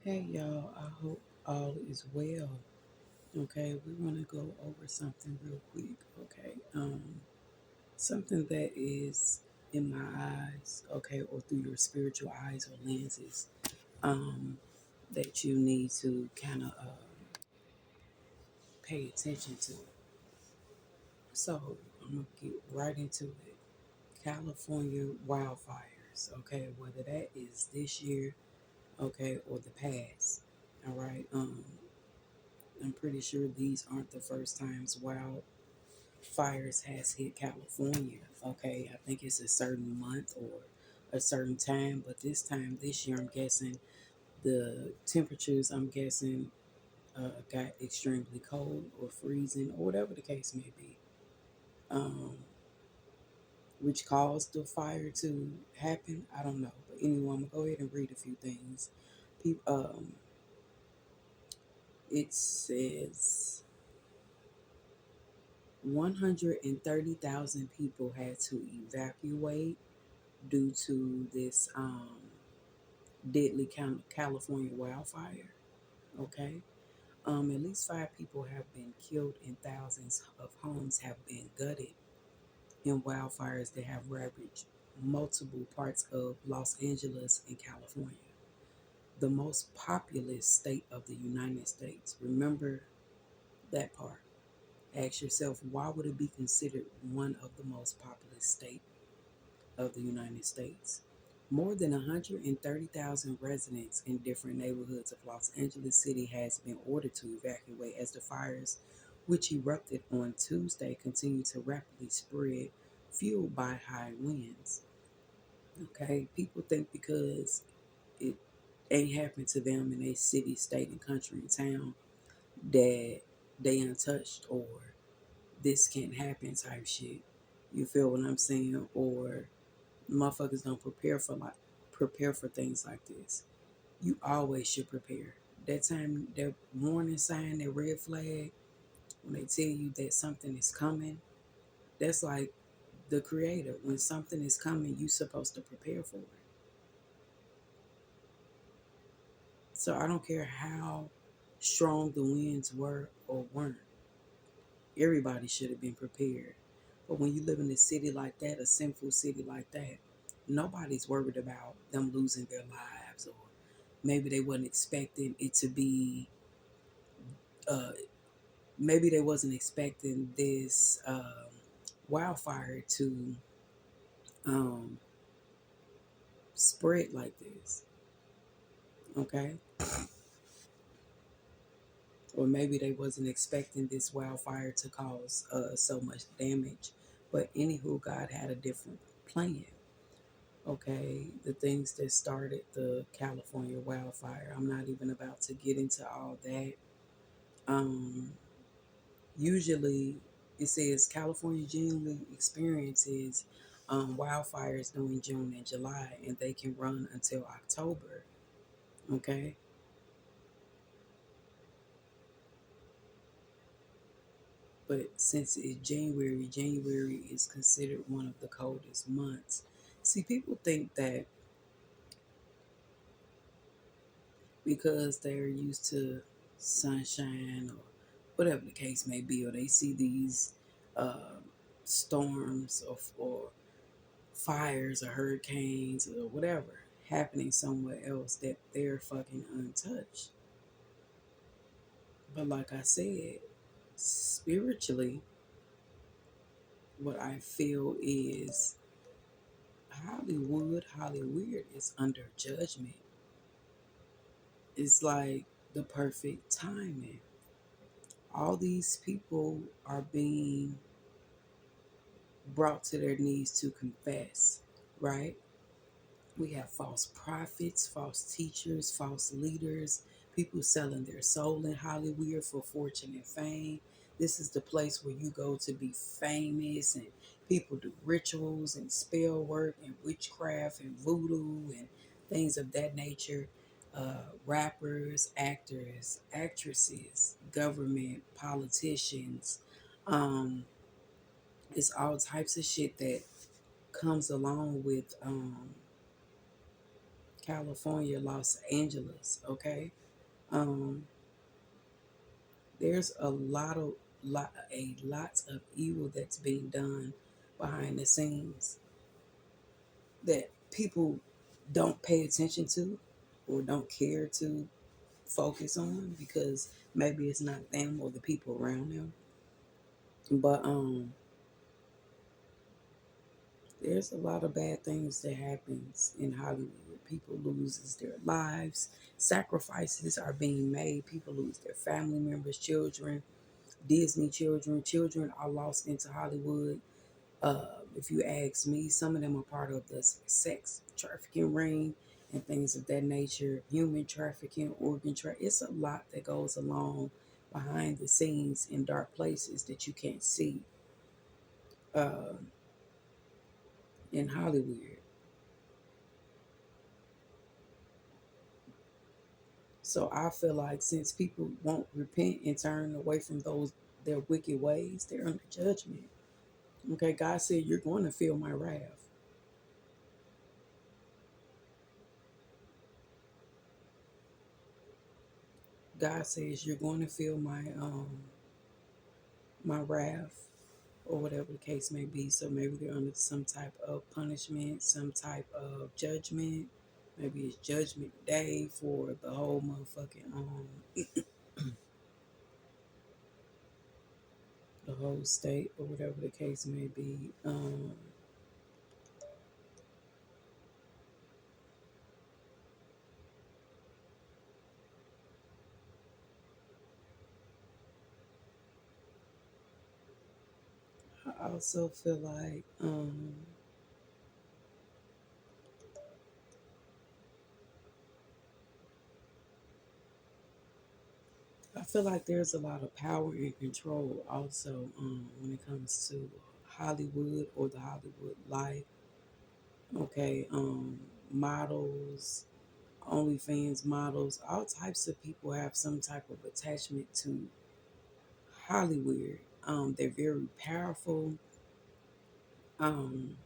Hey y'all, I hope all is well. Okay, we want to go over something real quick. Okay, something that is in my eyes, okay, or through your spiritual eyes or lenses, um, that you need to kind of pay attention to. So I'm gonna get right into it. California wildfires, okay, whether that is this year, okay, or the past. All right. I'm pretty sure these aren't the first times wildfires has hit California. Okay, I think it's a certain month or a certain time, but this year, I'm guessing the temperatures, got extremely cold or freezing or whatever the case may be, um, which caused the fire to happen. I don't know, but anyway, I'm gonna go ahead and read a few things. It says 130,000 people had to evacuate due to this deadly California wildfire. Okay. At least 5 people have been killed and thousands of homes have been gutted in wildfires that have ravaged multiple parts of Los Angeles and California, the most populous state of the United States. Remember that part. Ask yourself, why would it be considered one of the most populous states of the United States? More than 130,000 residents in different neighborhoods of Los Angeles City has been ordered to evacuate as the fires, which erupted on Tuesday, continue to rapidly spread, fueled by high winds. Okay, people think because it ain't happened to them in a city, state, and country and town that they untouched or this can't happen type shit. You feel what I'm saying? Or motherfuckers don't prepare for things like this. You always should prepare. That time, that warning sign, that red flag, when they tell you that something is coming, that's like the creator. When something is coming, you supposed to prepare for it. So I don't care how strong the winds were or weren't. Everybody should have been prepared. But when you live in a city like that, a sinful city like that, nobody's worried about them losing their lives, or maybe they wasn't expecting it to be uh, maybe they wasn't expecting this wildfire to um, spread like this. Okay, or maybe they wasn't expecting this wildfire to cause so much damage. But anywho, God had a different plan. Okay, the things that started the California wildfire, I'm not even about to get into all that. um Usually, it says California generally experiences wildfires during June and July, and they can run until October. Okay, but since it's January, January is considered one of the coldest months. See, people think that because they're used to sunshine or whatever the case may be, or they see these uh, storms or fires or hurricanes or whatever happening somewhere else, that they're fucking untouched. But like I said, spiritually, what I feel is HollyWeird is under judgment. It's like the perfect timing. All these people are being brought to their knees to confess, right? We have false prophets, false teachers, false leaders, people selling their soul in Hollywood for fortune and fame. This is the place where you go to be famous, and people do rituals and spell work and witchcraft and voodoo and things of that nature. Rappers, actors, actresses, government, politicians. Um, it's all types of shit that comes along with California, Los Angeles. Okay, um, there's a lot of evil that's being done behind the scenes that people don't pay attention to or don't care to focus on because maybe it's not them or the people around them. But there's a lot of bad things that happens in Hollywood. People loses their lives, sacrifices are being made, people lose their family members, children, Disney children, children are lost into Hollywood. If you ask me, some of them are part of the sex trafficking ring and things of that nature, human trafficking, organ trafficking. It's a lot that goes along behind the scenes in dark places that you can't see uh, in Hollywood. So I feel like since people won't repent and turn away from those their wicked ways, they're under judgment. Okay, God said you're going to feel my wrath. God says you're going to feel my wrath or whatever the case may be. So maybe they're under some type of punishment, some type of judgment. Maybe it's judgment day for the whole motherfucking the whole state or whatever the case may be. I also feel like there's a lot of power and control also when it comes to Hollywood or the Hollywood life. Okay, models, OnlyFans models, all types of people have some type of attachment to HollyWeird. They're very powerful. Um,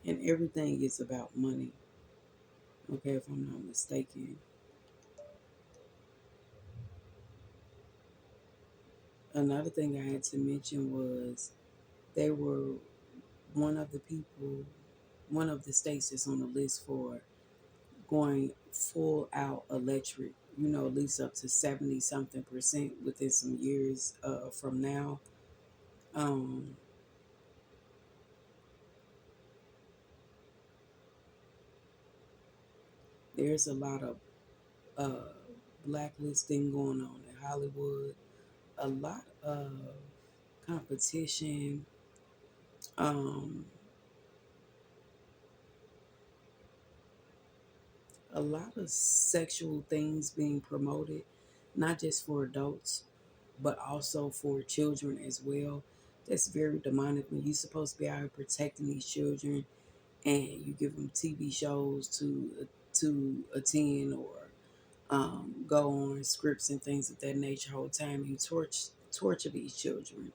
and everything is about money. Okay, if I'm not mistaken. Another thing I had to mention was they were one of the people, one of the states that's on the list for going full out electric. You know, at least up to 70 something percent within some years from now. Um, there's a lot of uh, blacklisting going on in Hollywood, a lot of competition, um, a lot of sexual things being promoted, not just for adults, but also for children as well. That's very demonic when you're supposed to be out here protecting these children and you give them TV shows to attend or go on scripts and things of that nature. Whole time you torture these children,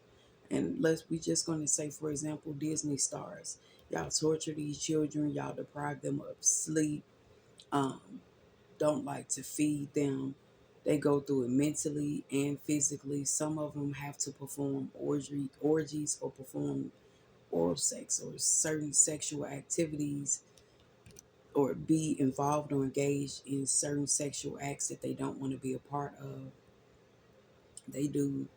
and let's we just going to say, for example, Disney stars. Y'all torture these children. Y'all deprive them of sleep. Um, don't like to feed them. They go through it mentally and physically. Some of them have to perform orgies or perform oral sex or certain sexual activities or be involved or engaged in certain sexual acts that they don't want to be a part of. They do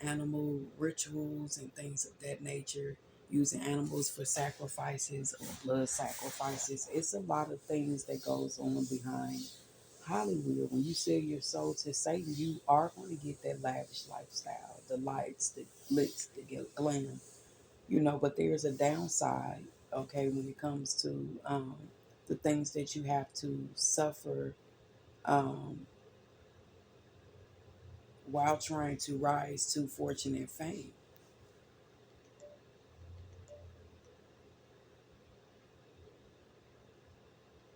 animal rituals and things of that nature, using animals for sacrifices or blood sacrifices. It's a lot of things that goes on behind Hollywood. When you sell your soul to Satan, you are going to get that lavish lifestyle, the lights, the glitz, the glam, but there's a downside, okay, when it comes to the things that you have to suffer um, while trying to rise to fortune and fame.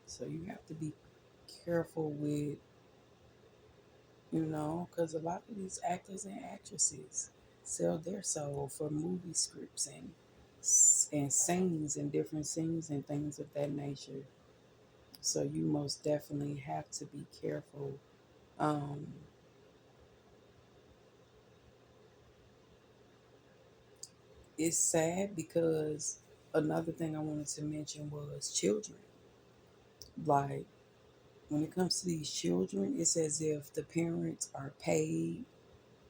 So you have to be careful with, because a lot of these actors and actresses sell their soul for movie scripts and and scenes and different scenes and things of that nature. So you most definitely have to be careful. Um, it's sad because another thing I wanted to mention was children. Like, when it comes to these children, it's as if the parents are paid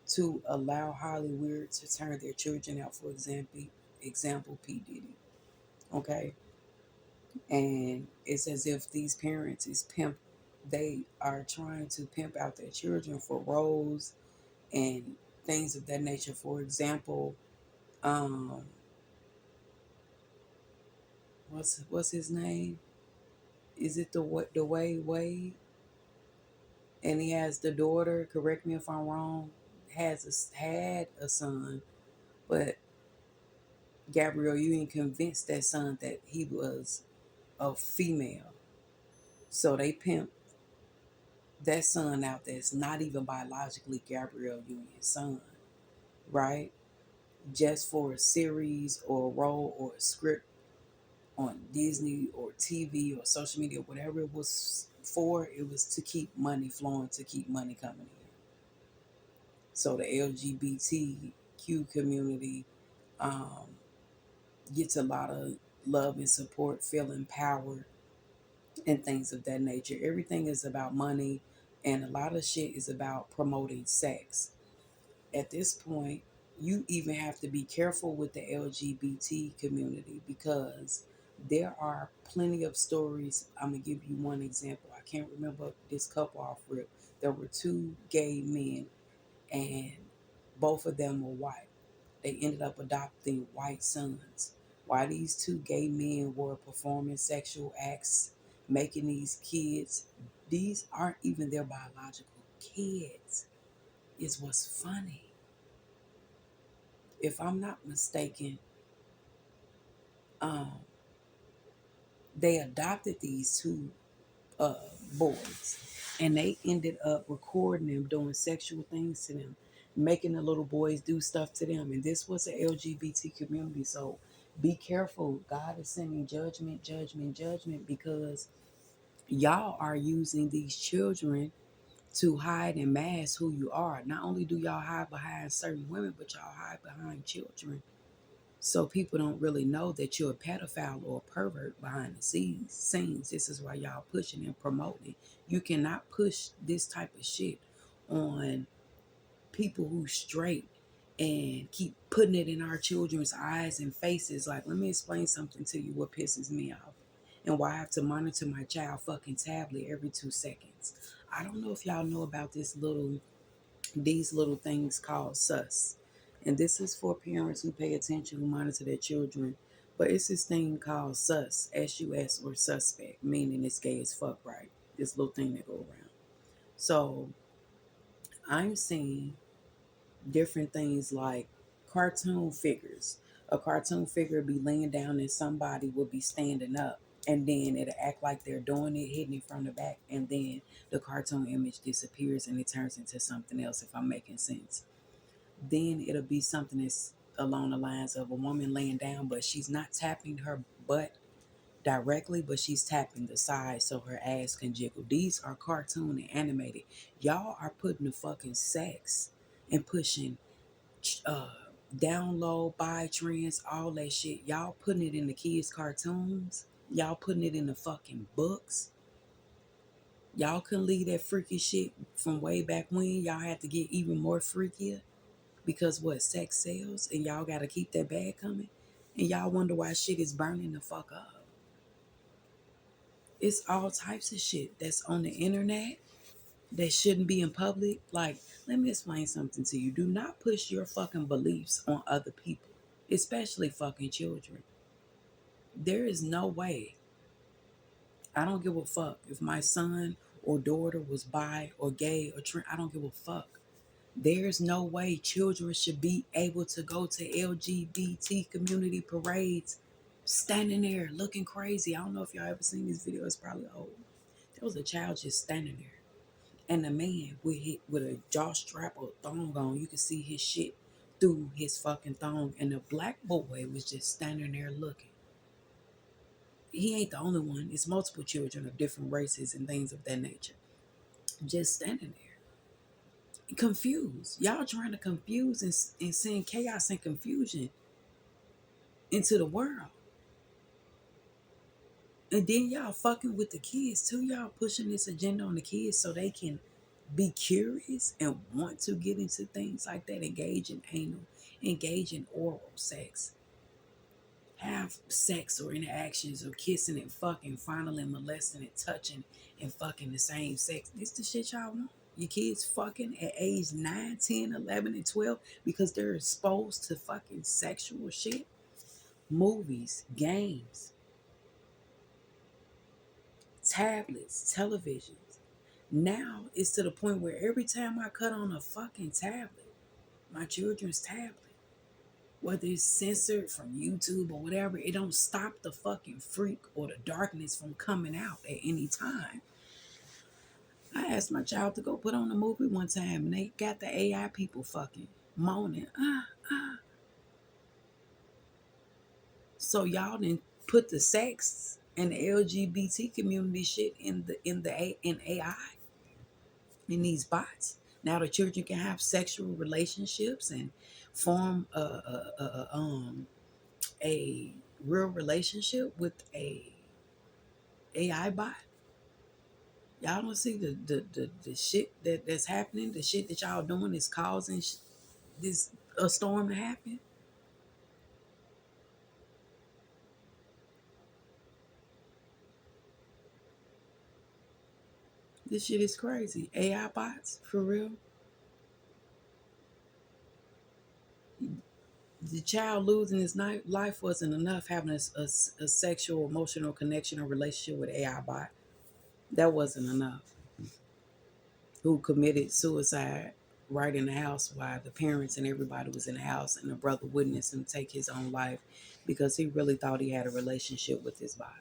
to allow HollyWeird to turn their children out. For example, P Diddy. Okay, and it's as if these parents is pimp. They are trying to pimp out their children for roles and things of that nature. For example, um, what's his name? Is it the way Wade? And he has the daughter. Correct me if I'm wrong. Had a son, but Gabrielle, you ain't convinced that son that he was a female. So they pimp that son out that's not even biologically Gabrielle Union's son, right? Just for a series or a role or a script on Disney or TV or social media, whatever it was for, it was to keep money flowing, to keep money coming in. So the LGBTQ community um, gets a lot of love and support, feel empowered, and things of that nature. Everything is about money, and a lot of shit is about promoting sex. At this point, you even have to be careful with the LGBT community because there are plenty of stories. I'm gonna give you one example. I can't remember this couple off rip. There were two gay men, and both of them were white. They ended up adopting white sons. While these two gay men were performing sexual acts, making these kids, these aren't even their biological kids. Is what's funny. If I'm not mistaken, um, they adopted these two uh, boys, and they ended up recording them doing sexual things to them, making the little boys do stuff to them. And this was an LGBT community, so be careful. God is sending judgment, judgment, judgment, because y'all are using these children to hide and mask who you are. Not only do y'all hide behind certain women, but y'all hide behind children. So people don't really know that you're a pedophile or a pervert behind the scenes. This is why y'all pushing and promoting. You cannot push this type of shit on people who straight and keep putting it in our children's eyes and faces. Like, let me explain something to you what pisses me off and why I have to monitor my child fucking tablet every 2 seconds. I don't know if y'all know about these little things called sus. And this is for parents who pay attention, who monitor their children. But it's this thing called sus, S-U-S, or suspect, meaning it's gay as fuck, right? This little thing that go around. So I'm seeing different things like cartoon figures. A cartoon figure would be laying down and somebody would be standing up. And then it'll act like they're doing it, hitting it from the back. And then the cartoon image disappears and it turns into something else, if I'm making sense. Then it'll be something that's along the lines of a woman laying down, but she's not tapping her butt directly, but she's tapping the side so her ass can jiggle. These are cartoon and animated. Y'all are putting the fucking sex and pushing uh down low, buy trends, all that shit. Y'all putting it in the kids' cartoons. Y'all putting it in the fucking books. Y'all couldn't leave that freaky shit from way back when. Y'all had to get even more freakier. Because what, sex sells, and y'all gotta keep that bag coming, and y'all wonder why shit is burning the fuck up. It's all types of shit that's on the internet that shouldn't be in public. Like, let me explain something to you. Do not push your fucking beliefs on other people, especially fucking children. There is no way. I don't give a fuck if my son or daughter was bi or gay or trans. I don't give a fuck. There's no way children should be able to go to LGBT community parades standing there looking crazy. I don't know if y'all ever seen this video. It's probably old. There was a child just standing there. And the man with a jaw strap or thong on, you could see his shit through his fucking thong, and the black boy was just standing there looking. He ain't the only one. It's multiple children of different races and things of that nature. Just standing there. Confused. Y'all trying to confuse and send chaos and confusion into the world. And then y'all fucking with the kids too. Y'all pushing this agenda on the kids so they can be curious and want to get into things like that. Engage in anal, engage in oral sex, have sex or interactions or kissing and fucking, finally molesting and touching and fucking the same sex. This the shit y'all want. Your kids fucking at age 9, 10, 11, and 12 because they're exposed to fucking sexual shit. Movies, games, tablets, televisions. Now it's to the point where every time I cut on a fucking tablet, my children's tablet, whether it's censored from YouTube or whatever, it don't stop the fucking freak or the darkness from coming out at any time. I asked my child to go put on a movie one time and they got the AI people fucking moaning. So y'all didn't put the sex and the LGBT community shit in AI, in these bots. Now the children can have sexual relationships and form a real relationship with a AI bot. Y'all don't see the shit that's happening. The shit that y'all doing is causing this a storm to happen. This shit is crazy. AI bots for real. The child losing his life wasn't enough. Having a sexual, emotional connection or relationship with AI bot, that wasn't enough. Who committed suicide right in the house while the parents and everybody was in the house, and the brother witnessed him take his own life because he really thought he had a relationship with his bot,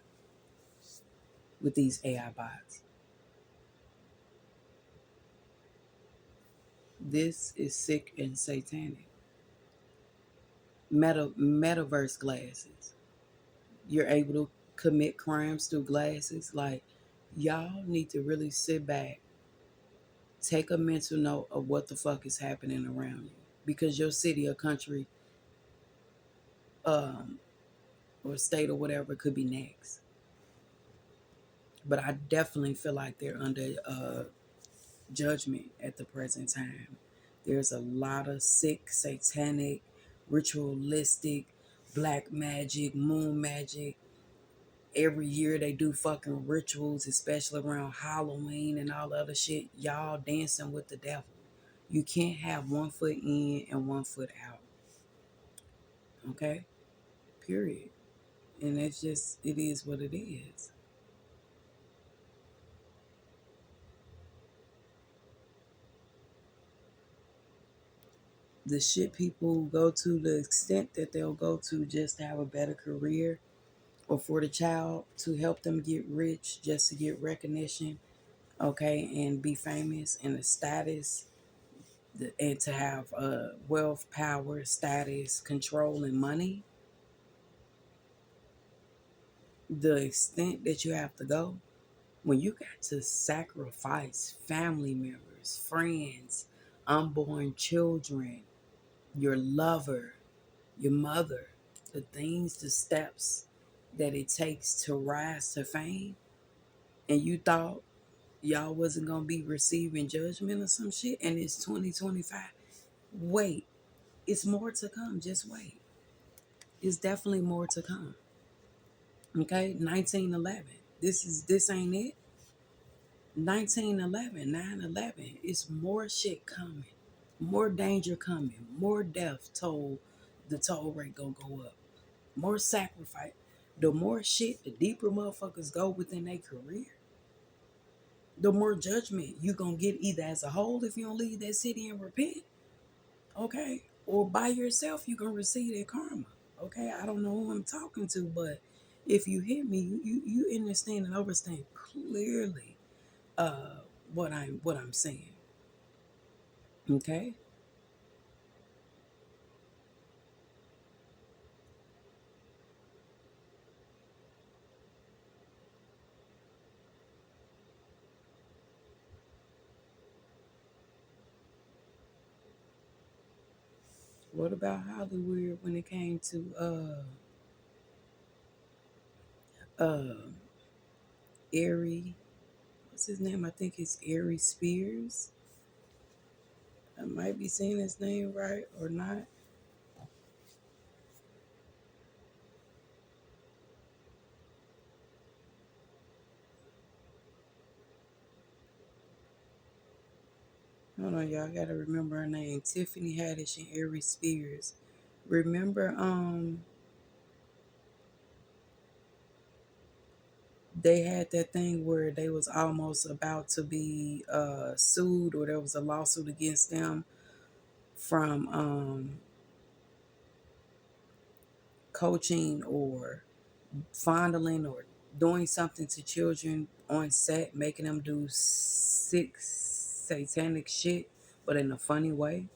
with these AI bots. This is sick and satanic. Metaverse glasses. You're able to commit crimes through glasses. Like, y'all need to really sit back, take a mental note of what the fuck is happening around you, because your city or country, um, or state or whatever could be next. But I definitely feel like they're under judgment at the present time. There's a lot of sick, satanic, ritualistic, black magic, moon magic. Every year they do fucking rituals, especially around Halloween and all the other shit. Y'all dancing with the devil. You can't have one foot in and one foot out. Okay? Period. And it's just, it is what it is. The shit people go to, the extent that they'll go to just to have a better career, or for the child to help them get rich just to get recognition, okay, and be famous and the status, and to have wealth, power, status, control, and money. The extent that you have to go when you got to sacrifice family members, friends, unborn children, your lover, your mother, the things, the steps that it takes to rise to fame, and you thought y'all wasn't gonna be receiving judgment or some shit, and it's 2025. Wait, it's more to come. Just wait. It's definitely more to come. Okay, 1911. This ain't it. 1911, 9/11. It's more shit coming. More danger coming. More death toll. The toll rate gonna go up. More sacrifice. The more shit, the deeper motherfuckers go within their career, the more judgment you gonna get, either as a whole if you don't leave that city and repent, okay, or by yourself you gonna receive that karma. Okay, I don't know who I'm talking to, but if you hear me, you understand and understand clearly uh what I'm saying. Okay, What about HollyWeird when it came to Ari? What's his name? I think it's Ari Spears. I might be saying his name right or not. Hold on, y'all. Gotta remember her name. Tiffany Haddish and Ari Spears. Remember, they had that thing where they was almost about to be sued, or there was a lawsuit against them from coaching or fondling or doing something to children on set, making them do sick satanic shit, but in a funny way.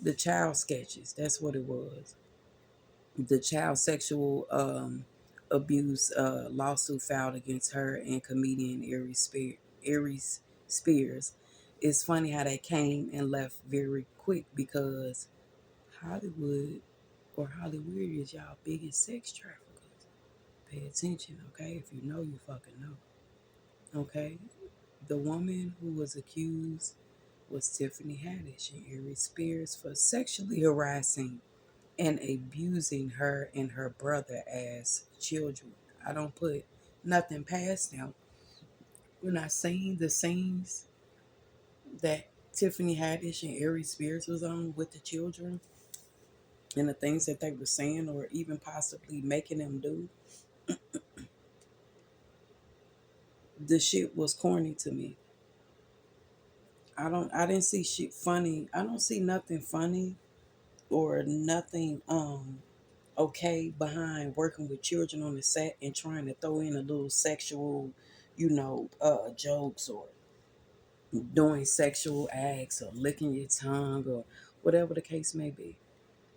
The child sketches, that's what it was. The child sexual abuse lawsuit filed against her and comedian Aries Spears. It's funny how they came and left very quick because Hollywood or HollyWeird is y'all biggest sex traffickers. Pay attention, okay? If you know, you fucking know. Okay? The woman who was accused was Tiffany Haddish and Aries Spears for sexually harassing and abusing her and her brother as children. I don't put nothing past them. We're not saying the scenes that Tiffany Haddish and Aries Spears was on with the children and the things that they were saying or even possibly making them do. The shit was corny to me. I didn't see shit funny. I don't see nothing funny or nothing okay behind working with children on the set and trying to throw in a little sexual, jokes or doing sexual acts or licking your tongue or whatever the case may be.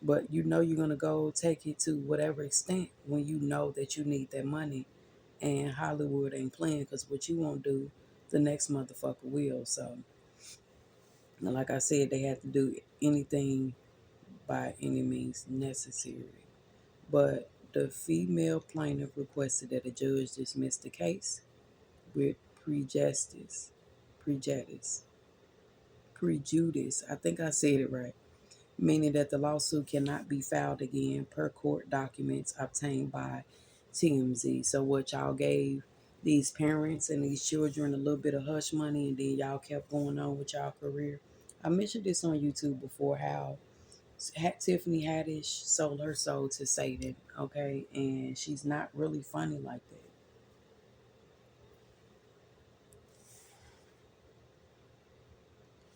But you know you're gonna go take it to whatever extent when you know that you need that money, and Hollywood ain't playing because what you won't do, the next motherfucker will. So, like I said, they had to do anything by any means necessary. But the female plaintiff requested that a judge dismiss the case with prejudice. Prejudice. Prejudice. I think I said it right. Meaning that the lawsuit cannot be filed again per court documents obtained by TMZ. So what y'all gave these parents and these children a little bit of hush money and then y'all kept going on with y'all career. I mentioned this on YouTube before how Tiffany Haddish sold her soul to Satan, okay? And she's not really funny like that.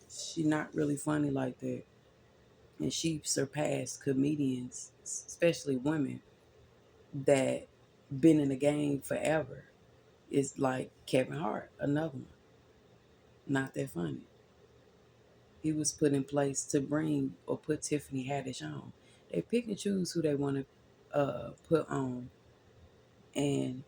She's not really funny like that. And she surpassed comedians, especially women, that been in the game forever. It's like Kevin Hart, another one. Not that funny. He was put in place to bring or put Tiffany Haddish on. They pick and choose who they want to put on. And